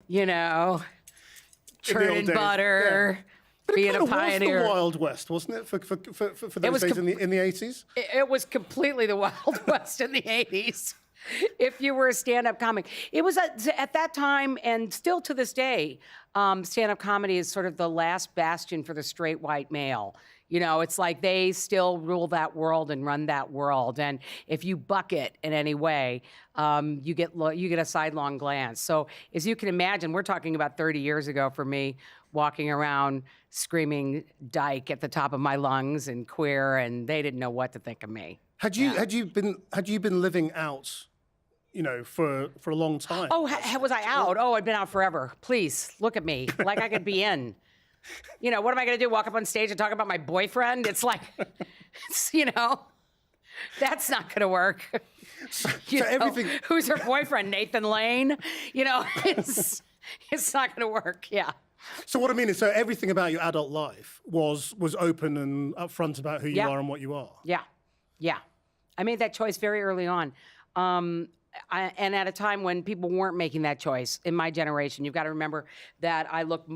you know, In the old churning days, butter, But being it a kind of pioneer. was the Wild West, wasn't it, for those was days in the 80s? It was completely the Wild West in the 80s. If you were a stand-up comic, it was at that time, and still to this day, stand-up comedy is sort of the last bastion for the straight white male. You know, it's like they still rule that world and run that world. And if you buck it in any way, you get a sidelong glance. So as you can imagine, we're talking about 30 years ago for me, walking around screaming dyke at the top of my lungs and queer, and they didn't know what to think of me. Had you been living out, you know, for a long time? Oh, was I out? Oh, I'd been out forever. Please look at me like I could be in. You know, what am I going to do? Walk up on stage and talk about my boyfriend? It's like, you know, that's not going to work. So You know, everything. who's her boyfriend? Nathan Lane? You know, it's not going to work. Yeah. So what I mean is, so everything about your adult life was open and upfront about who you Yeah. are and what you are. Yeah. Yeah. I made that choice very early on. And at a time when people weren't making that choice in my generation. You've got to remember that I look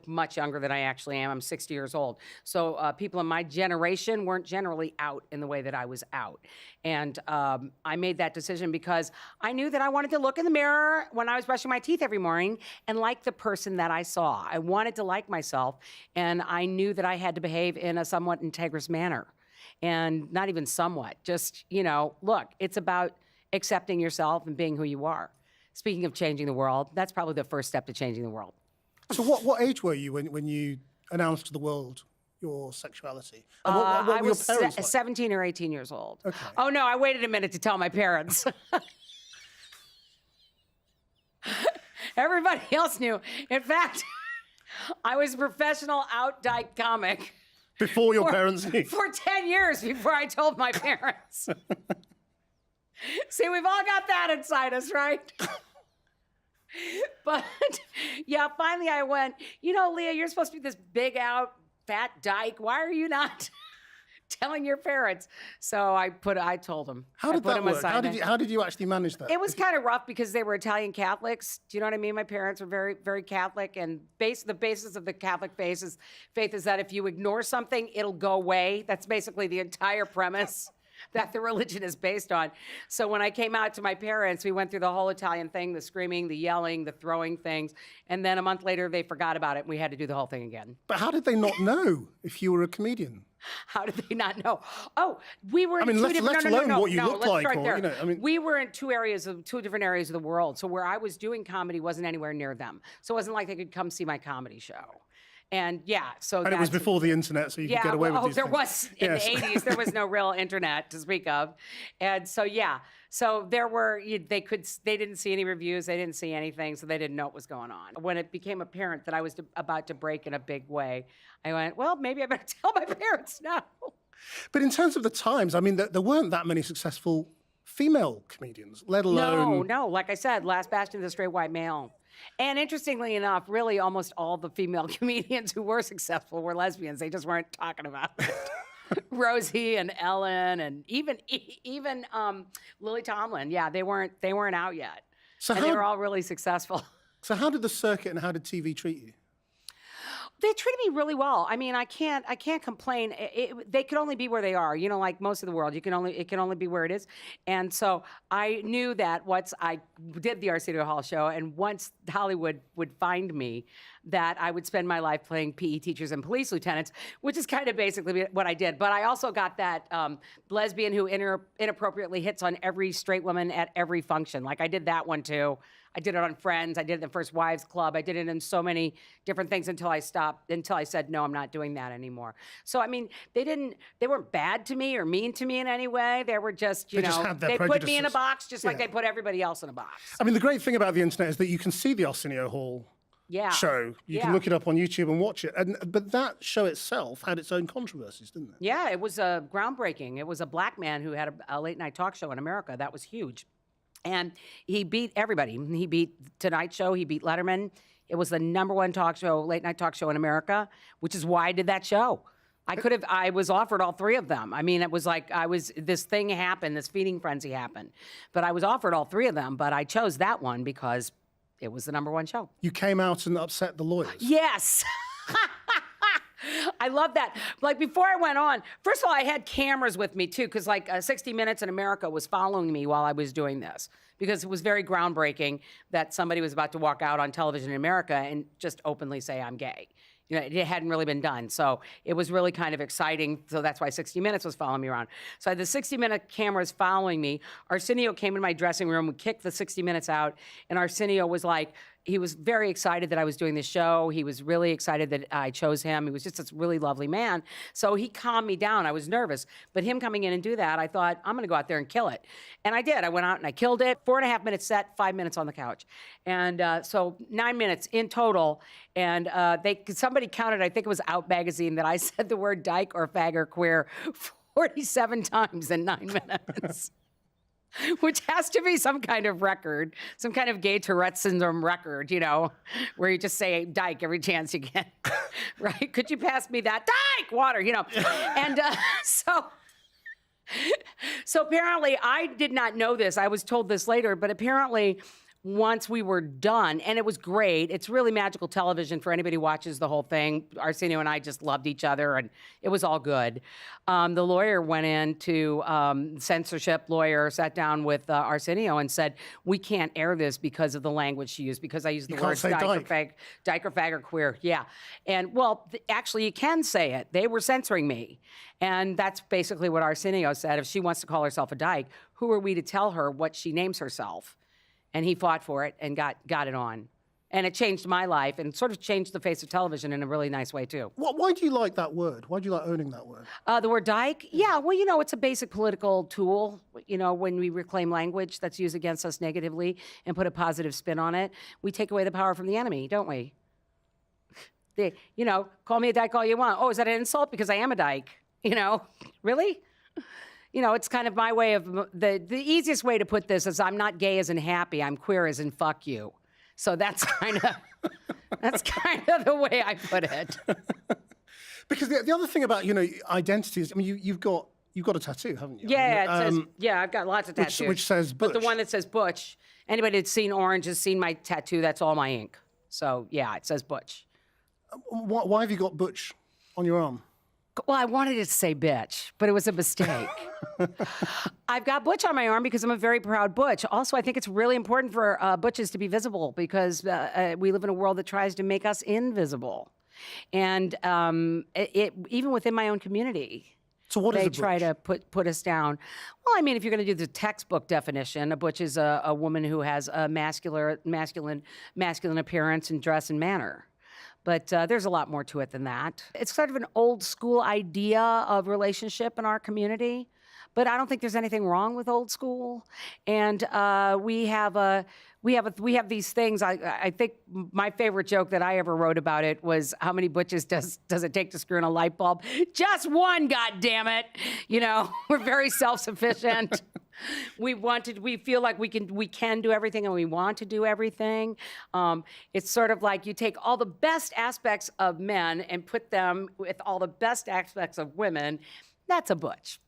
much younger than I actually am. I'm 60 years old. So people in my generation weren't generally out in the way that I was out. And I made that decision because I knew that I wanted to look in the mirror when I was brushing my teeth every morning and like the person that I saw. I wanted to like myself, and I knew that I had to behave in a somewhat integrous manner. And not even somewhat, just, you know, look, it's about accepting yourself and being who you are. Speaking of changing the world, that's probably the first step to changing the world. So what age were you when you announced to the world your sexuality? And what I were your was parents like? 17 or 18 years old. Okay. Oh, no, I waited a minute to tell my parents. Everybody else knew. In fact, I was a professional out-dyke comic. Before your parents knew? For 10 years before I told my parents. See, we've all got that inside us, right? But yeah, finally I went, you know, Leah, you're supposed to be this big out, fat dyke. Why are you not telling your parents? So I told them. How did that work? How did you actually manage that? It was kind of rough because they were Italian Catholics. Do you know what I mean? My parents were very, very Catholic, and the basis of the Catholic faith is that if you ignore something, it'll go away. That's basically the entire premise that the religion is based on. So when I came out to my parents, we went through the whole Italian thing, the screaming, the yelling, the throwing things, and then a month later they forgot about it and we had to do the whole thing again. But how did they not know if you were a comedian? How did they not know? Oh, we were in I mean, two different... let alone no, what you looked like, right or, there. you know, I mean... We were in two different areas of the world. So where I was doing comedy wasn't anywhere near them. So it wasn't like they could come see my comedy show. And yeah, so And it was before the internet, so you could get away with these there things. was, in the 80s, there was no real internet to speak of. And so, yeah, so there were, they didn't see any reviews, they didn't see anything, so they didn't know what was going on. When it became apparent that I was about to break in a big way, I went, well, maybe I better tell my parents now. But in terms of the times, I mean, there weren't that many successful female comedians, let alone... No, like I said, last bastion of the straight white male. And interestingly enough, really almost all the female comedians who were successful were lesbians. They just weren't talking about it. Rosie and Ellen and even Lily Tomlin. Yeah, they weren't out yet. So and they were all really successful. So how did the circuit and how did TV treat you? They treated me really well. I mean, I can't complain. They could only be where they are. You know, like most of the world, it can only be where it is. And so I knew that once I did the Arsenio Hall show, and once Hollywood would find me, that I would spend my life playing PE teachers and police lieutenants, which is kind of basically what I did. But I also got that lesbian who inappropriately hits on every straight woman at every function. Like I did that one too. I did it on Friends. I did it in the First Wives Club. I did it in so many different things until I said, no, I'm not doing that anymore. So, I mean, they weren't bad to me or mean to me in any way. They were just, They put me in a box just like they put everybody else in a box. I mean, the great thing about the internet is that you can see the Arsenio Hall show. You can look it up on YouTube and watch it. But that show itself had its own controversies, didn't it? Yeah, it was groundbreaking. It was a black man who had a late night talk show in America. That was huge. And he beat everybody. He beat Tonight Show. He beat Letterman. It was the #1 late night talk show in America, which is why I did that show. I was offered all three of them. I mean, it was like this thing happened, this feeding frenzy happened. But I was offered all three of them, but I chose that one because it was the #1 show. You came out and upset the lawyers. Yes. I love that. Like, before I went on, first of all, I had cameras with me too, because like 60 Minutes in America was following me while I was doing this, because it was very groundbreaking that somebody was about to walk out on television in America and just openly say, I'm gay. You know, it hadn't really been done. So it was really kind of exciting. So that's why 60 Minutes was following me around. So I had the 60 Minute cameras following me. Arsenio came in my dressing room. We kicked the 60 Minutes out. And Arsenio was like, he was very excited that I was doing the show. He was really excited that I chose him. He was just a really lovely man. So he calmed me down. I was nervous. But him coming in and do that, I thought, I'm going to go out there and kill it. And I did. I went out and I killed it. 4.5 minutes set, 5 minutes on the couch. And so 9 minutes in total. And somebody counted, I think it was Out Magazine, that I said the word dyke or fag or queer 47 times in 9 minutes. Which has to be some kind of record, some kind of gay Tourette syndrome record, you know, where you just say dyke every chance you get, right? Could you pass me that? Dyke, water, you know. And so apparently, I did not know this. I was told this later, but apparently once we were done, and it was great. It's really magical television for anybody who watches the whole thing. Arsenio and I just loved each other, and it was all good. The lawyer went in to, censorship lawyer, sat down with Arsenio and said, we can't air this because of the language she used, because I used the words dyke or fag or queer. Yeah. And, well, actually, you can say it. They were censoring me. And that's basically what Arsenio said. If she wants to call herself a dyke, who are we to tell her what she names herself? And he fought for it and got it on. And it changed my life and sort of changed the face of television in a really nice way, too. Why do you like that word? Why do you like owning that word? The word dyke? Yeah, well, you know, it's a basic political tool, you know, when we reclaim language that's used against us negatively and put a positive spin on it. We take away the power from the enemy, don't we? You know, call me a dyke all you want. Oh, is that an insult? Because I am a dyke. You know, really? You know, it's kind of my way of, the easiest way to put this is I'm not gay as in happy, I'm queer as in fuck you. So that's kind of the way I put it. Because the other thing about, you know, identity is, I mean, you've got a tattoo, haven't you? Yeah, it says, yeah, I've got lots of tattoos. Which says Butch. But the one that says Butch, anybody that's seen Orange has seen my tattoo, that's all my ink. So yeah, it says Butch. Why have you got Butch on your arm? Well, I wanted it to say bitch, but it was a mistake. I've got Butch on my arm because I'm a very proud Butch. Also, I think it's really important for Butches to be visible because we live in a world that tries to make us invisible. And even within my own community, so what is they try to put us down. Well, I mean, if you're going to do the textbook definition, a Butch is a woman who has a masculine appearance and dress and manner. But there's a lot more to it than that. It's sort of an old school idea of relationship in our community, but I don't think there's anything wrong with old school. And we have these things. I think my favorite joke that I ever wrote about it was, how many butches does it take to screw in a light bulb? Just one, goddammit. You know, we're very self-sufficient. We feel like we can do everything and we want to do everything. It's sort of like you take all the best aspects of men and put them with all the best aspects of women. That's a butch.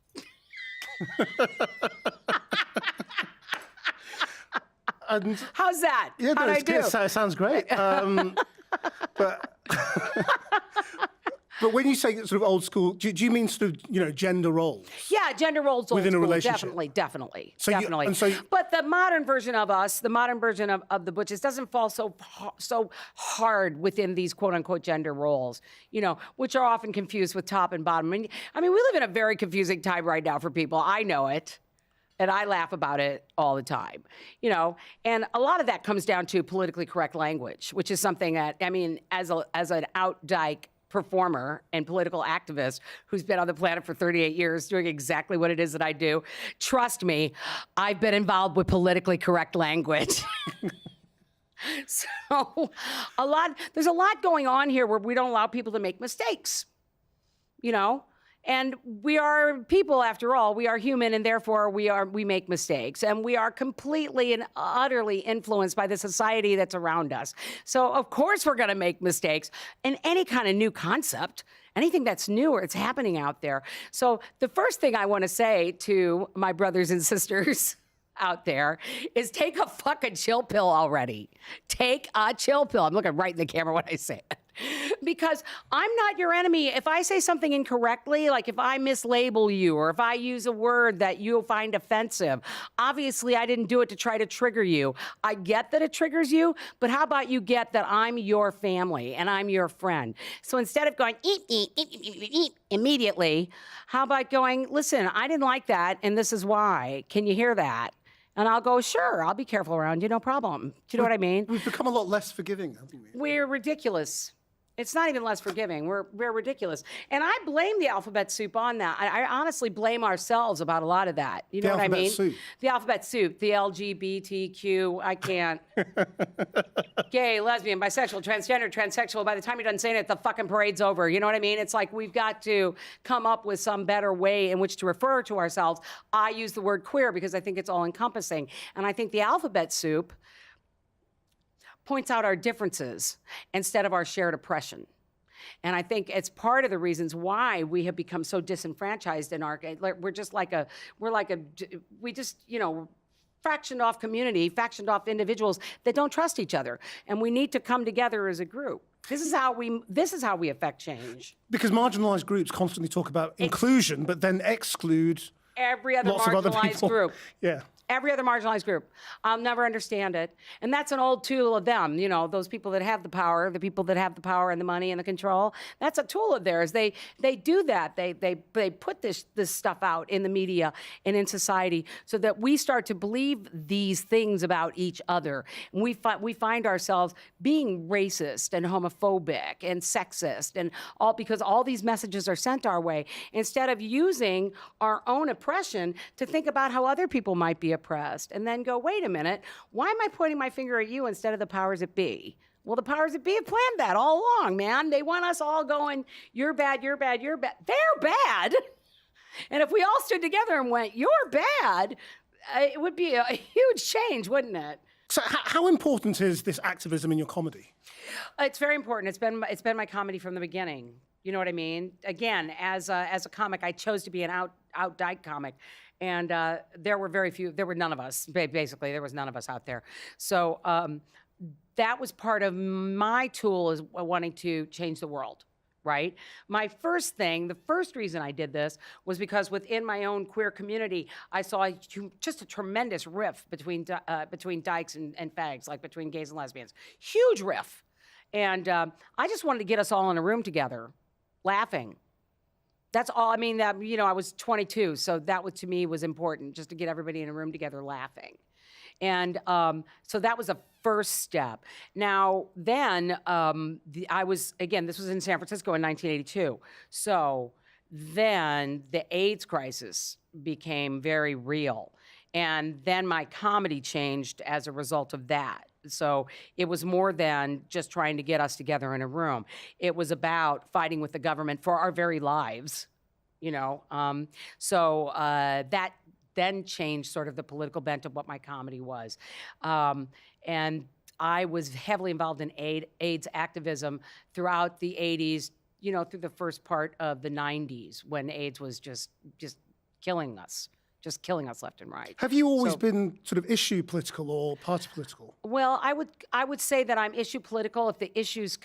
How's that? Yeah, How'd I do? It sounds great. But when you say sort of old school, do you mean sort of, you know, gender roles? Yeah, gender roles within old a relationship. Definitely. But the modern version of us, the modern version of the butches doesn't fall so hard within these quote unquote gender roles, you know, which are often confused with top and bottom. I mean, we live in a very confusing time right now for people. I know it. And I laugh about it all the time, you know, and a lot of that comes down to politically correct language, which is something that, I mean, as an out dyke performer and political activist who's been on the planet for 38 years doing exactly what it is that I do, trust me, I've been involved with politically correct language. So there's a lot going on here where we don't allow people to make mistakes, you know? And we are people, after all. We are human, and therefore we make mistakes. And we are completely and utterly influenced by the society that's around us. So, of course, we're going to make mistakes in any kind of new concept, anything that's new or it's happening out there. So the first thing I want to say to my brothers and sisters out there is take a fucking chill pill already. Take a chill pill. I'm looking right in the camera when I say it. Because I'm not your enemy. If I say something incorrectly, like if I mislabel you or if I use a word that you'll find offensive, obviously I didn't do it to try to trigger you. I get that it triggers you, but how about you get that I'm your family and I'm your friend? So instead of going, eat, immediately, how about going, listen, I didn't like that and this is why. Can you hear that? And I'll go, sure, I'll be careful around you, no problem. Do you know what I mean? We've become a lot less forgiving, haven't we? We're ridiculous. It's not even less forgiving. We're ridiculous. And I blame the alphabet soup on that. I honestly blame ourselves about a lot of that. You know what I mean? Soup. The alphabet soup. The LGBTQ. I can't. Gay, lesbian, bisexual, transgender, transsexual. By the time you're done saying it, the fucking parade's over. You know what I mean? It's like we've got to come up with some better way in which to refer to ourselves. I use the word queer because I think it's all encompassing. And I think the alphabet soup points out our differences instead of our shared oppression. And I think it's part of the reasons why we have become so disenfranchised in our, we just, you know, fractioned off community, factioned off individuals that don't trust each other. And we need to come together as a group. This is how we affect change. Because marginalized groups constantly talk about inclusion, but then exclude every other marginalized group. Yeah. Every other marginalized group. I'll never understand it. And that's an old tool of them, you know, those people that have the power, the people that have the power and the money and the control. That's a tool of theirs. They do that. They put this stuff out in the media and in society so that we start to believe these things about each other. And we find ourselves being racist and homophobic and sexist and all because all these messages are sent our way instead of using our own oppression to think about how other people might be oppressed and then go, wait a minute, why am I pointing my finger at you instead of the powers that be? Well, the powers that be have planned that all along, man. They want us all going, you're bad, you're bad, you're bad. They're bad. And if we all stood together and went, you're bad, it would be a huge change, wouldn't it? So how important is this activism in your comedy? It's very important. It's been my comedy from the beginning. You know what I mean? Again, as a comic, I chose to be an out dyke comic. And there were very few, there were none of us, basically, there was none of us out there. So that was part of my tool is wanting to change the world, right? My first thing, the first reason I did this was because within my own queer community, I saw just a tremendous rift between dykes and fags, like between gays and lesbians. Huge rift. And I just wanted to get us all in a room together, laughing. That's all. I mean, you know, I was 22, so that was, to me, was important, just to get everybody in a room together laughing. And so that was a first step. Now, then I was, again, this was in San Francisco in 1982. So then the AIDS crisis became very real. And then my comedy changed as a result of that. So it was more than just trying to get us together in a room. It was about fighting with the government for our very lives, you know. So that then changed sort of the political bent of what my comedy was. And I was heavily involved in AIDS activism throughout the 80s, you know, through the first part of the 90s when AIDS was just killing us. Just killing us left and right. Have you always been sort of issue political or party political? Well, I would say that I'm issue political if the issues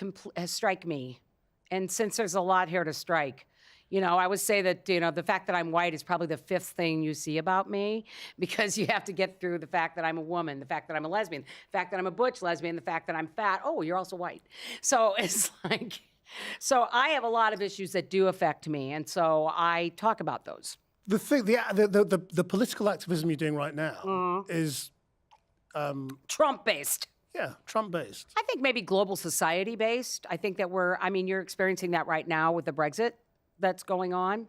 strike me. And since there's a lot here to strike, you know, I would say that, you know, the fact that I'm white is probably the fifth thing you see about me, because you have to get through the fact that I'm a woman, the fact that I'm a lesbian, the fact that I'm a butch lesbian, the fact that I'm fat. Oh, you're also white. So it's like, so I have a lot of issues that do affect me. And so I talk about those. The political activism you're doing right now is Trump-based. Yeah, Trump-based. I think maybe global society-based. I think that you're experiencing that right now with the Brexit that's going on.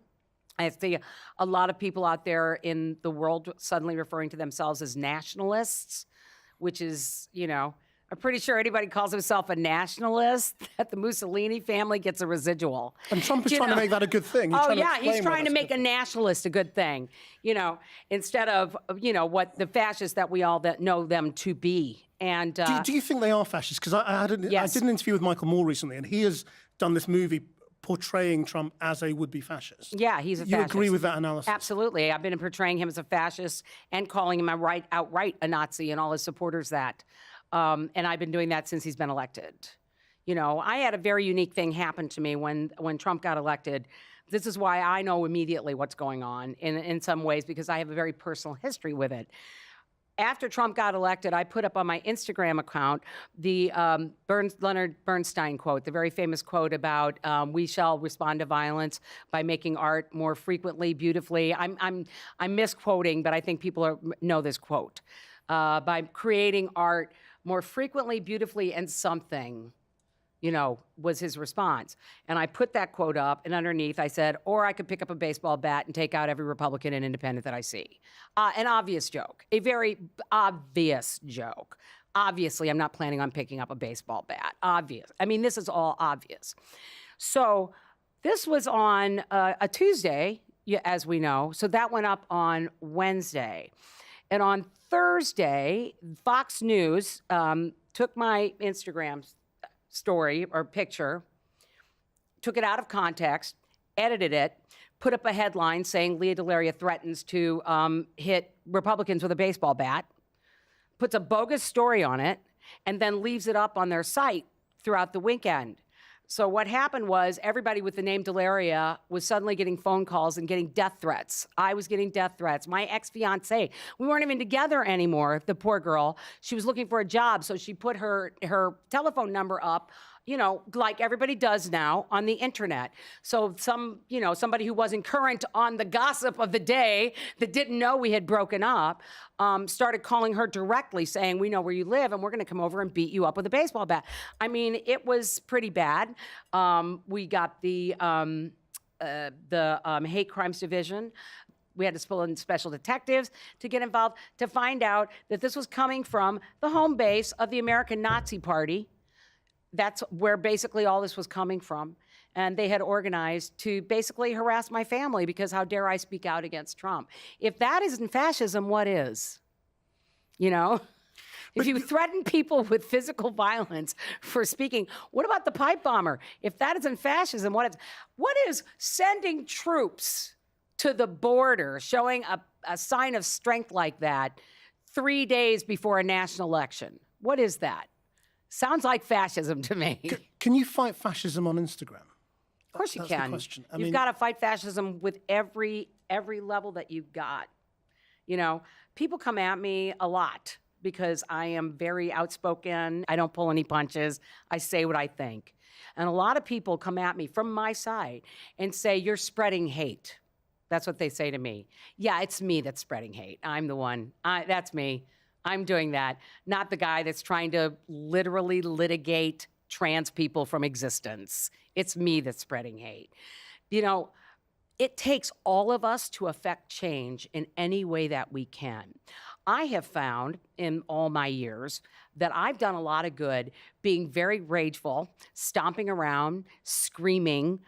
I see a lot of people out there in the world suddenly referring to themselves as nationalists, which is, you know, I'm pretty sure anybody calls himself a nationalist, that the Mussolini family gets a residual. And Trump is trying to make that a good thing. He's trying to make a nationalist a good thing, you know, instead of, you know, what the fascists that we all know them to be. And do you think they are fascists? Because I did an interview with Michael Moore recently, and he has done this movie portraying Trump as a would-be fascist. Yeah, he's a You fascist. agree with that analysis? Absolutely. I've been portraying him as a fascist and calling him outright a Nazi and all his supporters that. And I've been doing that since he's been elected. You know, I had a very unique thing happen to me when Trump got elected. This is why I know immediately what's going on in some ways, because I have a very personal history with it. After Trump got elected, I put up on my Instagram account the Leonard Bernstein quote, the very famous quote about we shall respond to violence by making art more frequently, beautifully. I'm misquoting, but I think people know this quote. By creating art more frequently, beautifully, and something, you know, was his response. And I put that quote up, and underneath I said, or I could pick up a baseball bat and take out every Republican and independent that I see. An obvious joke, a very obvious joke. Obviously, I'm not planning on picking up a baseball bat. Obvious. I mean, this is all obvious. So this was on a Tuesday, as we know. So that went up on Wednesday. And on Thursday, Fox News took my Instagram story or picture, took it out of context, edited it, put up a headline saying Lea DeLaria threatens to hit Republicans with a baseball bat, puts a bogus story on it, and then leaves it up on their site throughout the weekend. So what happened was everybody with the name DeLaria was suddenly getting phone calls and getting death threats. I was getting death threats. My ex-fiance, we weren't even together anymore, the poor girl. She was looking for a job, so she put her telephone number up, you know, like everybody does now on the internet. So somebody who wasn't current on the gossip of the day that didn't know we had broken up started calling her directly saying, we know where you live and we're gonna come over and beat you up with a baseball bat. I mean, it was pretty bad. We got the hate crimes division. We had to pull in special detectives to get involved to find out that this was coming from the home base of the American Nazi Party. That's where basically all this was coming from. And they had organized to basically harass my family because how dare I speak out against Trump? If that isn't fascism, what is? You know? If you threaten people with physical violence for speaking, what about the pipe bomber? If that isn't fascism, what is sending troops to the border, showing a sign of strength like that 3 days before a national election? What is that? Sounds like fascism to me. Can you fight fascism on Instagram? Of course you That's can. The question. You've got to fight fascism with every level that you've got. You know, people come at me a lot because I am very outspoken. I don't pull any punches. I say what I think. And a lot of people come at me from my side and say, you're spreading hate. That's what they say to me. Yeah, it's me that's spreading hate. I'm the one. That's me. I'm doing that, not the guy that's trying to literally litigate trans people from existence. It's me that's spreading hate. You know, it takes all of us to affect change in any way that we can. I have found in all my years that I've done a lot of good being very rageful, stomping around, screaming,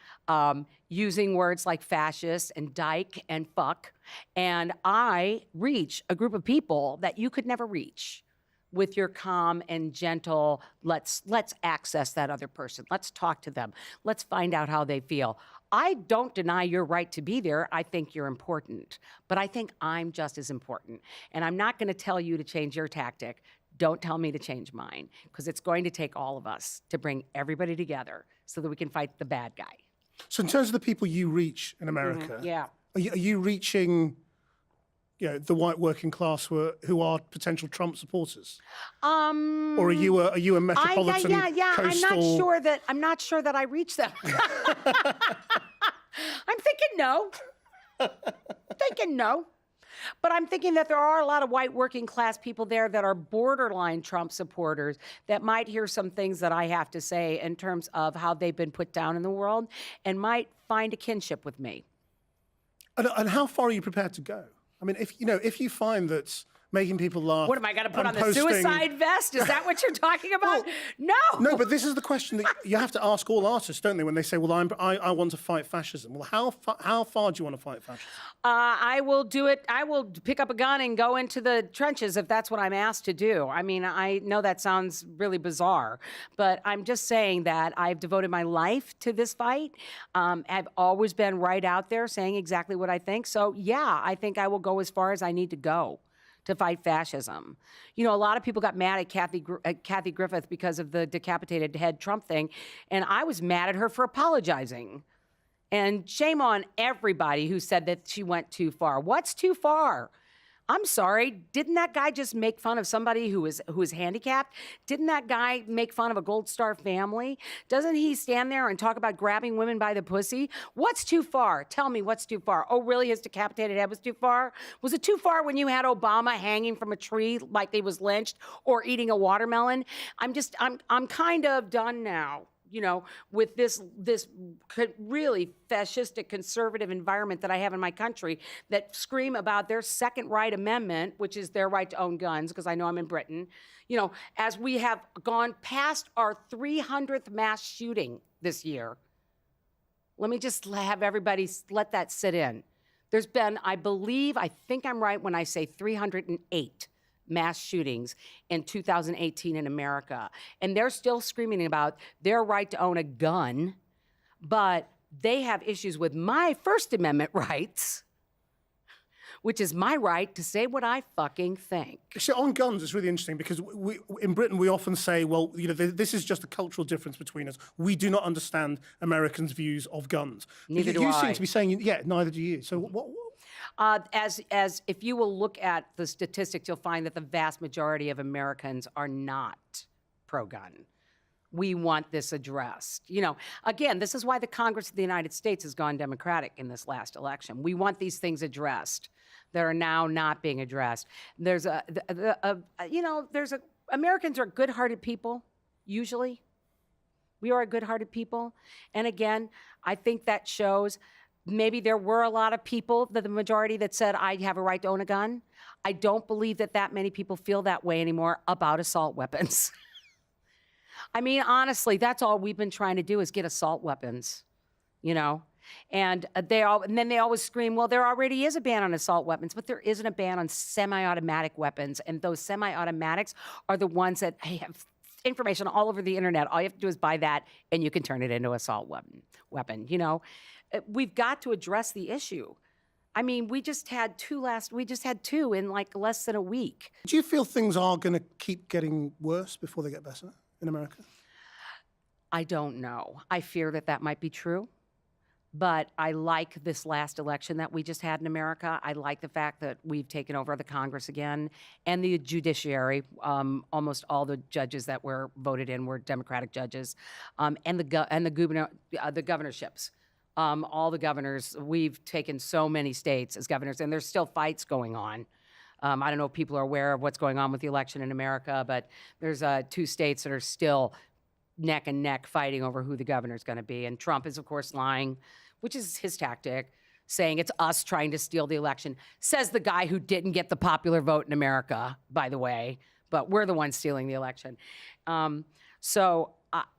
using words like fascist and dyke and fuck. And I reach a group of people that you could never reach with your calm and gentle, let's access that other person. Let's talk to them. Let's find out how they feel. I don't deny your right to be there. I think you're important. But I think I'm just as important. And I'm not going to tell you to change your tactic. Don't tell me to change mine, because it's going to take all of us to bring everybody together so that we can fight the bad guy. So in terms of the people you reach in America, yeah, are you reaching, you know, the white working class who are potential Trump supporters? Or are you a metropolitan coastal... I'm not sure that I reach them. I'm thinking no. But I'm thinking that there are a lot of white working class people there that are borderline Trump supporters that might hear some things that I have to say in terms of how they've been put down in the world and might find a kinship with me. And how far are you prepared to go? I mean, if you find that making people laugh. What am I going to put and on the posting- suicide vest? Is that what you're talking about? No. No, but this is the question that you have to ask all artists, don't they? When they say, "Well, I want to fight fascism." Well, how far do you want to fight fascism? I will do it. I will pick up a gun and go into the trenches if that's what I'm asked to do. I mean, I know that sounds really bizarre, but I'm just saying that I've devoted my life to this fight. I've always been right out there saying exactly what I think. So, yeah, I think I will go as far as I need to go to fight fascism. You know, a lot of people got mad at Kathy Griffith because of the decapitated head Trump thing, and I was mad at her for apologizing. And shame on everybody who said that she went too far. What's too far? I'm sorry, didn't that guy just make fun of somebody who is handicapped? Didn't that guy make fun of a Gold Star family? Doesn't he stand there and talk about grabbing women by the pussy? What's too far? Tell me what's too far. Oh, really? His decapitated head was too far? Was it too far when you had Obama hanging from a tree like he was lynched or eating a watermelon? I'm kind of done now. You know, with this really fascistic conservative environment that I have in my country that scream about their Second Right Amendment, which is their right to own guns, because I know I'm in Britain, you know, as we have gone past our 300th mass shooting this year. Let me just have everybody let that sit in. There's been, I think I'm right when I say 308 mass shootings in 2018 in America. And they're still screaming about their right to own a gun, but they have issues with my First Amendment rights, which is my right to say what I fucking think. So on guns, it's really interesting because in Britain, we often say, well, you know, this is just a cultural difference between us. We do not understand Americans' views of guns. Neither do you I. seem to be saying, yeah, neither do you. So what? As if you will look at the statistics, you'll find that the vast majority of Americans are not pro-gun. We want this addressed. You know, again, this is why the Congress of the United States has gone Democratic in this last election. We want these things addressed that are now not being addressed. Americans are good-hearted people, usually. We are a good-hearted people. And again, I think that shows. Maybe there were a lot of people, the majority, that said, I have a right to own a gun. I don't believe that many people feel that way anymore about assault weapons. I mean, honestly, that's all we've been trying to do is get assault weapons, you know? And then they always scream, well, there already is a ban on assault weapons, but there isn't a ban on semi-automatic weapons. And those semi-automatics are the ones that have information all over the internet. All you have to do is buy that, and you can turn it into an assault weapon, you know? We've got to address the issue. I mean, we just had two in like less than a week. Do you feel things are going to keep getting worse before they get better in America? I don't know. I fear that might be true. But I like this last election that we just had in America. I like the fact that we've taken over the Congress again and the judiciary. Almost all the judges that were voted in were Democratic judges, and the governorships. All the governors, we've taken so many states as governors, and there's still fights going on. I don't know if people are aware of what's going on with the election in America, but there's 2 states that are still neck and neck fighting over who the governor's going to be. And Trump is, of course, lying, which is his tactic, saying it's us trying to steal the election. Says the guy who didn't get the popular vote in America, by the way, but we're the ones stealing the election. So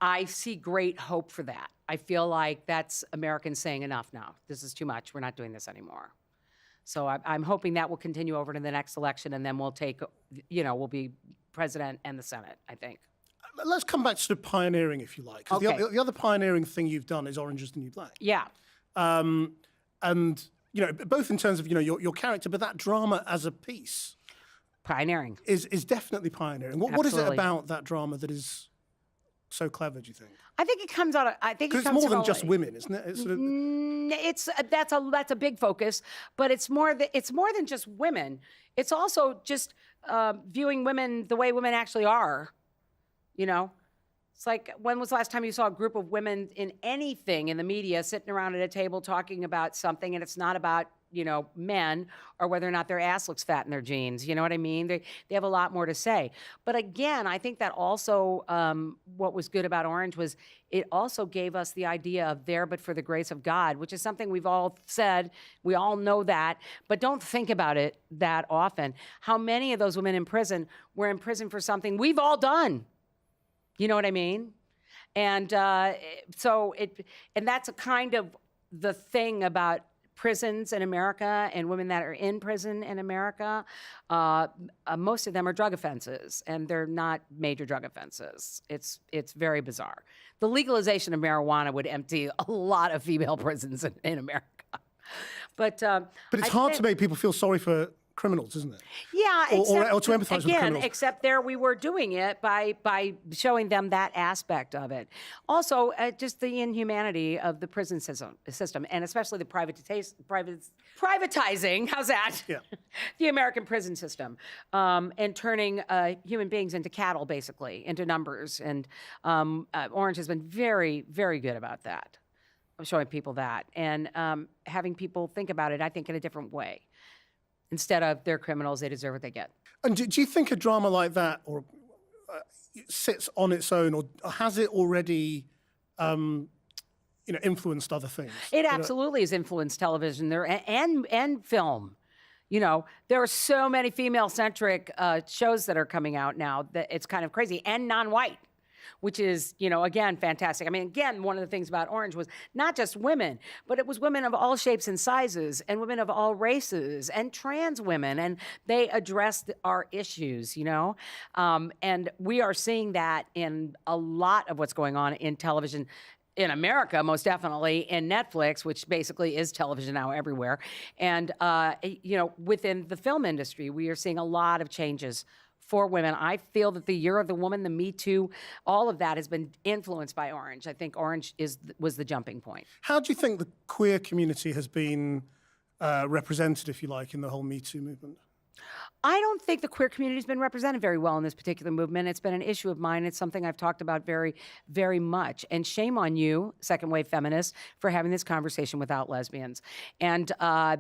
I see great hope for that. I feel like that's Americans saying enough now. This is too much. We're not doing this anymore. So I'm hoping that will continue over to the next election, and then we'll we'll be president and the Senate, I think. Let's come back to pioneering, if you like. 'Cause Okay. the other pioneering thing you've done is Orange is the New Black. Yeah. And, you know, both in terms of, you know, your character, but that drama as a piece Pioneering. is definitely pioneering. What is it Absolutely. about that drama that is so clever, do you think? I think it comes out of, Because it's more than just women, isn't it? It's sort of, that's a big focus, but it's more than just women. It's also just viewing women the way women actually are, you know, It's like, when was the last time you saw a group of women in anything in the media sitting around at a table talking about something, and it's not about, you know, men or whether or not their ass looks fat in their jeans? You know what I mean? They have a lot more to say. But again, I think that also what was good about Orange was it also gave us the idea of there but for the grace of God, which is something we've all said. We all know that, but don't think about it that often. How many of those women in prison were in prison for something we've all done? You know what I mean? And and that's a kind of the thing about prisons in America and women that are in prison in America. Most of them are drug offenses, and they're not major drug offenses. It's very bizarre. The legalization of marijuana would empty a lot of female prisons in America. But it's hard to make people feel sorry for criminals, isn't it? Yeah, or to empathize with criminals. Except there we were doing it by showing them that aspect of it. Also, just the inhumanity of the prison system, and especially the privatizing. How's that? Yeah. The American prison system, and turning human beings into cattle, basically, into numbers. And Orange has been very, very good about that, of showing people that, and having people think about it, I think, in a different way. Instead of they're criminals, they deserve what they get. And do you think a drama like that or sits on its own, or has it already, influenced other things? It absolutely has influenced television there and film. You know, there are so many female-centric shows that are coming out now that it's kind of crazy, and non-white, which is, you know, again, fantastic. I mean, again, one of the things about Orange was not just women, but it was women of all shapes and sizes, and women of all races, and trans women, and they addressed our issues, you know? And we are seeing that in a lot of what's going on in television in America, most definitely, in Netflix, which basically is television now everywhere. And, within the film industry, we are seeing a lot of changes for women. I feel that the Year of the Woman, the Me Too, all of that has been influenced by Orange. I think Orange was the jumping point. How do you think the queer community has been represented, if you like, in the whole Me Too movement? I don't think the queer community has been represented very well in this particular movement. It's been an issue of mine. It's something I've talked about very, very much. And shame on you, second wave feminists, for having this conversation without lesbians. And I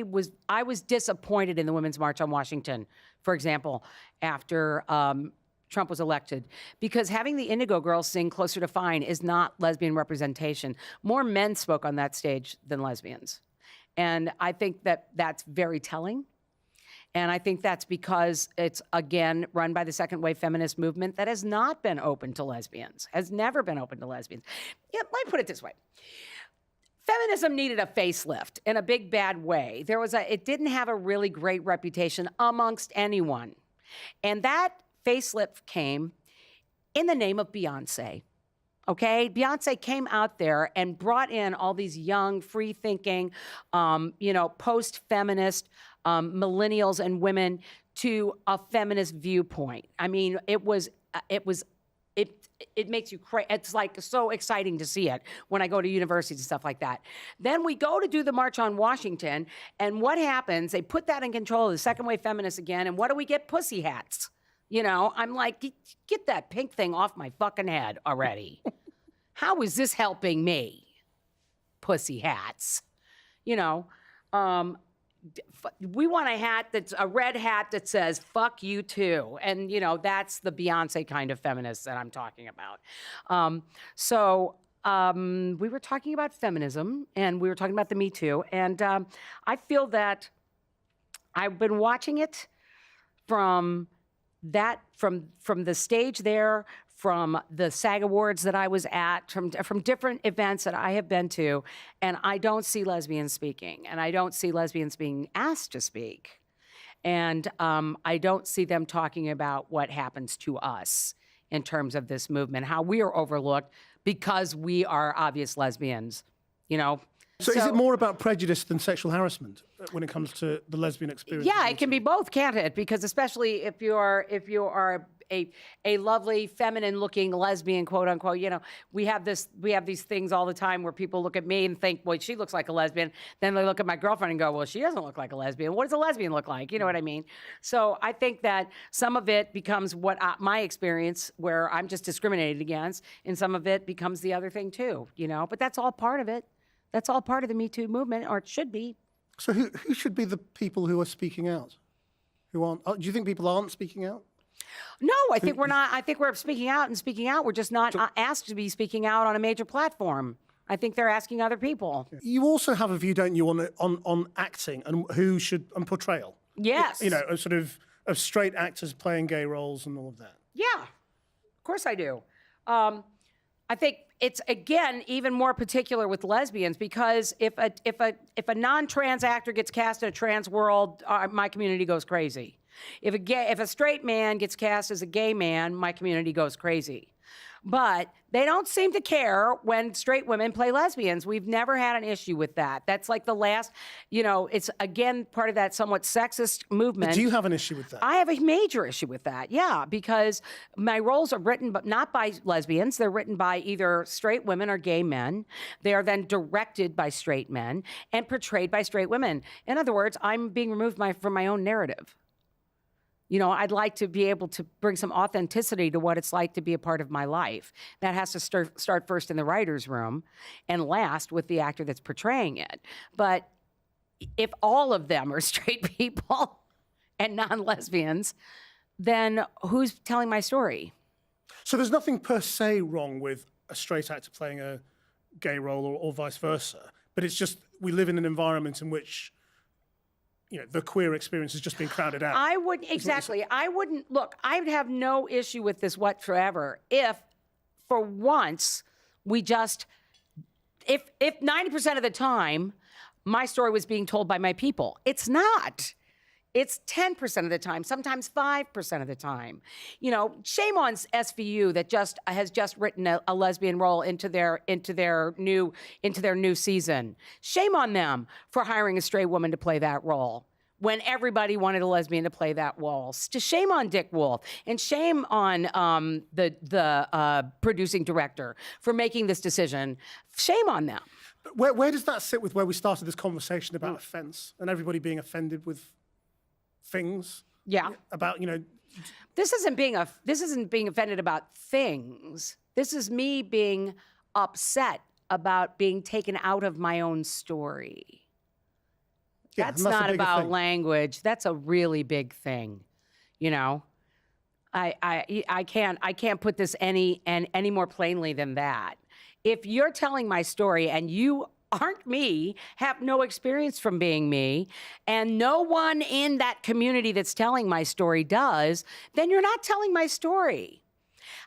was disappointed in the Women's March on Washington, for example, after Trump was elected, because having the Indigo Girls sing Closer to Fine is not lesbian representation. More men spoke on that stage than lesbians. And I think that that's very telling. And I think that's because it's, again, run by the second wave feminist movement that has not been open to lesbians, has never been open to lesbians. Yeah, let me put it this way. Feminism needed a facelift in a big, bad way. It didn't have a really great reputation amongst anyone. And that facelift came in the name of Beyonce. Okay, Beyonce came out there and brought in all these young, free-thinking, post-feminist millennials and women to a feminist viewpoint. I mean, it makes you crazy. It's like so exciting to see it when I go to universities and stuff like that. Then we go to do the March on Washington, and what happens? They put that in control of the second wave feminists again, and what do we get? Pussy hats. You know, I'm like, get that pink thing off my fucking head already. How is this helping me? Pussy hats. You know, we want a hat that's a red hat that says, fuck you too. And, you know, that's the Beyonce kind of feminist that I'm talking about. We were talking about feminism, and we were talking about the Me Too. And I feel that I've been watching it from the stage there, from the SAG Awards that I was at, from different events that I have been to, and I don't see lesbians speaking, and I don't see lesbians being asked to speak. And I don't see them talking about what happens to us in terms of this movement, how we are overlooked because we are obvious lesbians, you know? So is it more about prejudice than sexual harassment when it comes to the lesbian experience? Yeah, it can be both, can't it? Because especially if you are a lovely feminine looking lesbian, quote unquote. We have these things all the time where people look at me and think, well, she looks like a lesbian. Then they look at my girlfriend and go, well, she doesn't look like a lesbian. What does a lesbian look like? You know what I mean? So I think that some of it becomes my experience where I'm just discriminated against, and some of it becomes the other thing too, but that's all part of it. That's all part of the Me Too movement, or it should be. So who should be the people who are speaking out? Who aren't? Do you think people aren't speaking out? No, I think we're not. I think we're speaking out. We're just not asked to be speaking out on a major platform. I think they're asking other people. You also have a view, don't you, on acting and who should, and portrayal? Yes. A sort of straight actors playing gay roles and all of that. Yeah, of course I do. I think it's, again, even more particular with lesbians, because if a non-trans actor gets cast in a trans world, my community goes crazy. If a straight man gets cast as a gay man, my community goes crazy. But they don't seem to care when straight women play lesbians. We've never had an issue with that. That's like the last, it's, again, part of that somewhat sexist movement. But do you have an issue with that? I have a major issue with that, yeah, because my roles are written but not by lesbians. They're written by either straight women or gay men. They are then directed by straight men and portrayed by straight women. In other words, I'm being removed from my own narrative. I'd like to be able to bring some authenticity to what it's like to be a part of my life. That has to start first in the writer's room and last with the actor that's portraying it. But if all of them are straight people and non-lesbians, then who's telling my story? So there's nothing per se wrong with a straight actor playing a gay role or vice versa, but it's just we live in an environment in which the queer experience has just been crowded out. I wouldn't I'd have no issue with this whatsoever if, for once, if 90% of the time my story was being told by my people. It's not. It's 10% of the time, sometimes 5% of the time. Shame on SVU that has just written a lesbian role into their new season. Shame on them for hiring a straight woman to play that role when everybody wanted a lesbian to play that role. Shame on Dick Wolf, and shame on the producing director for making this decision. Shame on them. But where does that sit with where we started this conversation about offense and everybody being offended with things? Yeah. About, This isn't being offended about things. This is me being upset about being taken out of my own story. Yeah, that's not about language. That's a really big thing. I can't put this any more plainly than that. If you're telling my story and you aren't me, have no experience from being me, and no one in that community that's telling my story does, then you're not telling my story.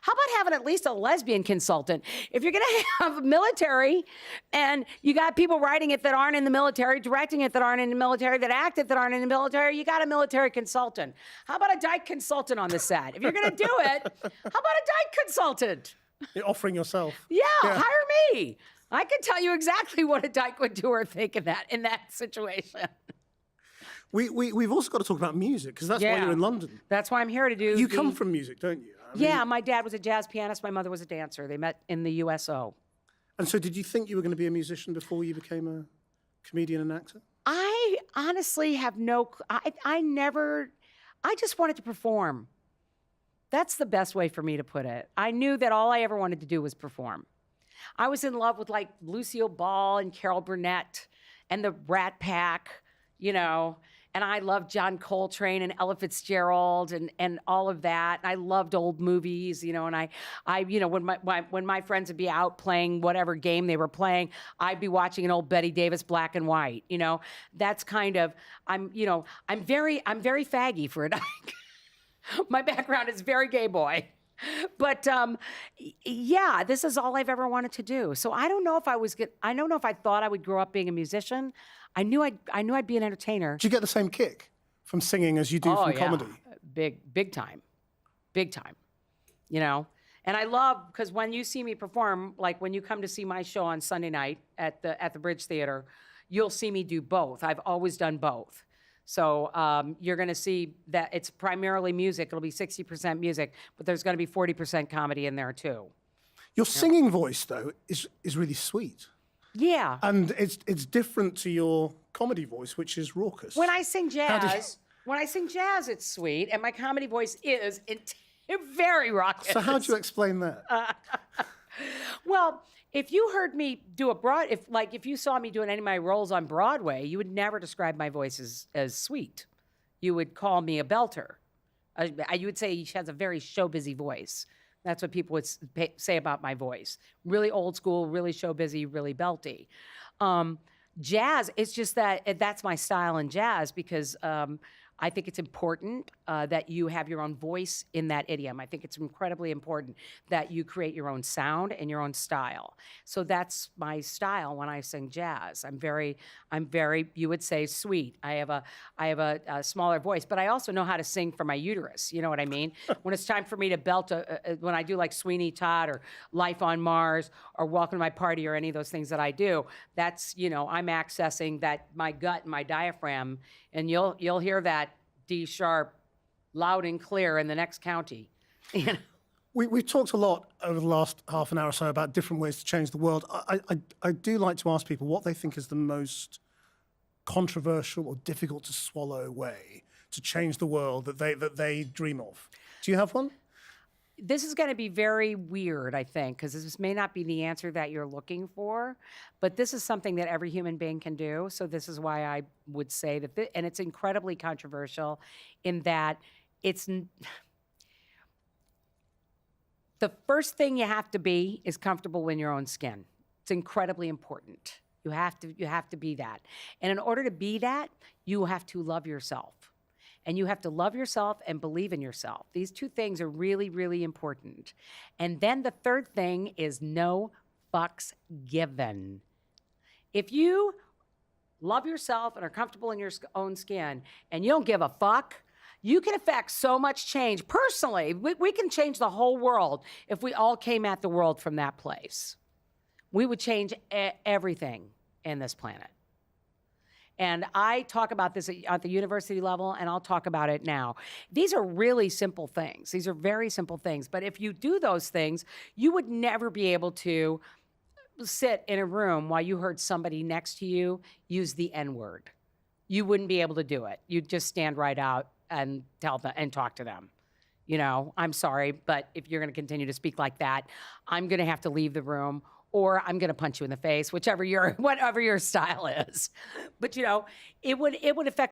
How about having at least a lesbian consultant? If you're going to have military and you got people writing it that aren't in the military, directing it that aren't in the military, that act it that aren't in the military, you got a military consultant. How about a dyke consultant on the set? If you're going to do it, how about a dyke consultant? You're offering yourself. Yeah, hire me. I can tell you exactly what a dyke would do or think in that situation. We've also got to talk about music, because that's why you're in London. That's why I'm here to do. You come from music, don't you? Yeah, my dad was a jazz pianist. My mother was a dancer. They met in the USO. And so did you think you were going to be a musician before you became a comedian and actor? I honestly have I just wanted to perform. That's the best way for me to put it. I knew that all I ever wanted to do was perform. I was in love with like Lucille Ball and Carol Burnett and the Rat Pack, and I loved John Coltrane and Ella Fitzgerald and all of that. I loved old movies, and I when my friends would be out playing whatever game they were playing, I'd be watching an old Betty Davis black and white. That's kind of I'm very faggy for a dyke. My background is very gay boy. But yeah, this is all I've ever wanted to do. So I don't know if I thought I would grow up being a musician. I knew I'd be an entertainer. Do you get the same kick from singing as you do from comedy? Big time. And I love, because when you see me perform, like when you come to see my show on Sunday night at the Bridge Theater, you'll see me do both. I've always done both. So you're going to see that it's primarily music. It'll be 60% music, but there's going to be 40% comedy in there too. Your singing voice, though, is really sweet. Yeah. And it's different to your comedy voice, which is raucous. When I sing jazz, it's sweet, and my comedy voice is very raucous. So how do you explain that? Well, if you heard me do if you saw me doing any of my roles on Broadway, you would never describe my voice as sweet. You would call me a belter. You would say she has a very show busy voice. That's what people would say about my voice. Really old school, really show busy, really belty. Jazz, it's just that's my style in jazz because I think it's important that you have your own voice in that idiom. I think it's incredibly important that you create your own sound and your own style. So that's my style when I sing jazz. I'm very, you would say, sweet. I have a smaller voice, but I also know how to sing for my uterus. You know what I mean? When it's time for me to belt, when I do like Sweeney Todd or Life on Mars or Welcome to My Party or any of those things that I do, that's, I'm accessing my gut and my diaphragm, and you'll hear that D sharp loud and clear in the next county. We've talked a lot over the last half an hour or so about different ways to change the world. I do like to ask people what they think is the most controversial or difficult to swallow way to change the world that they dream of. Do you have one? This is going to be very weird, I think, because this may not be the answer that you're looking for, but this is something that every human being can do. So this is why I would say that, and it's incredibly controversial in that the first thing you have to be is comfortable in your own skin. It's incredibly important. You have to be that. And in order to be that, you have to love yourself. And you have to love yourself and believe in yourself. These two things are really, really important. And then the third thing is no fucks given. If you love yourself and are comfortable in your own skin and you don't give a fuck, you can affect so much change. Personally, we can change the whole world if we all came at the world from that place. We would change everything in this planet. And I talk about this at the university level, and I'll talk about it now. These are really simple things. These are very simple things. But if you do those things, you would never be able to sit in a room while you heard somebody next to you use the N-word. You wouldn't be able to do it. You'd just stand right out and tell them and talk to them. I'm sorry, but if you're going to continue to speak like that, I'm going to have to leave the room, or I'm going to punch you in the face, whatever your style is. But it would affect